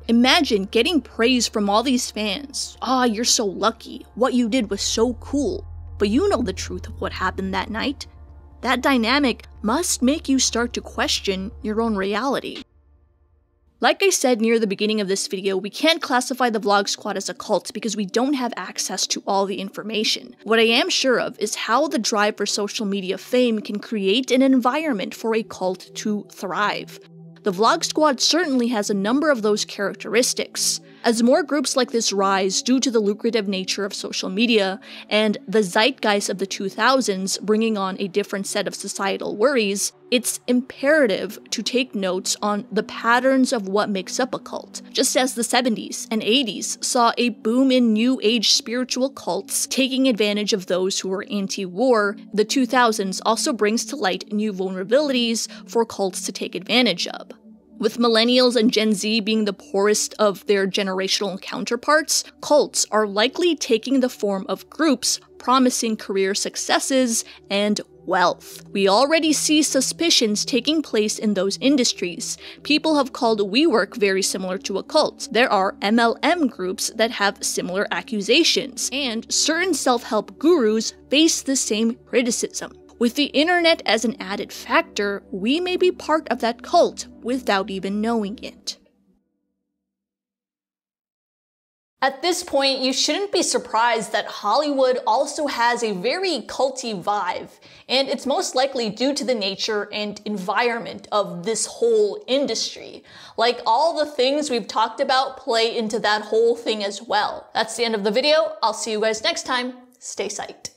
Imagine getting praise from all these fans. "Ah, you're so lucky. What you did was so cool." But you know the truth of what happened that night. That dynamic must make you start to question your own reality. Like I said near the beginning of this video, we can't classify the Vlog Squad as a cult because we don't have access to all the information. What I am sure of is how the drive for social media fame can create an environment for a cult to thrive. The Vlog Squad certainly has a number of those characteristics. As more groups like this rise due to the lucrative nature of social media and the zeitgeist of the 2000s bringing on a different set of societal worries, it's imperative to take notes on the patterns of what makes up a cult. Just as the 70s and 80s saw a boom in new age spiritual cults taking advantage of those who were anti-war, the 2000s also brings to light new vulnerabilities for cults to take advantage of. With millennials and Gen Z being the poorest of their generational counterparts, cults are likely taking the form of groups promising career successes and wealth. We already see suspicions taking place in those industries. People have called WeWork very similar to a cult. There are MLM groups that have similar accusations, and certain self-help gurus face the same criticism. With the internet as an added factor, we may be part of that cult without even knowing it. At this point, you shouldn't be surprised that Hollywood also has a very culty vibe, and it's most likely due to the nature and environment of this whole industry. Like, all the things we've talked about play into that whole thing as well. That's the end of the video. I'll see you guys next time. Stay psyched.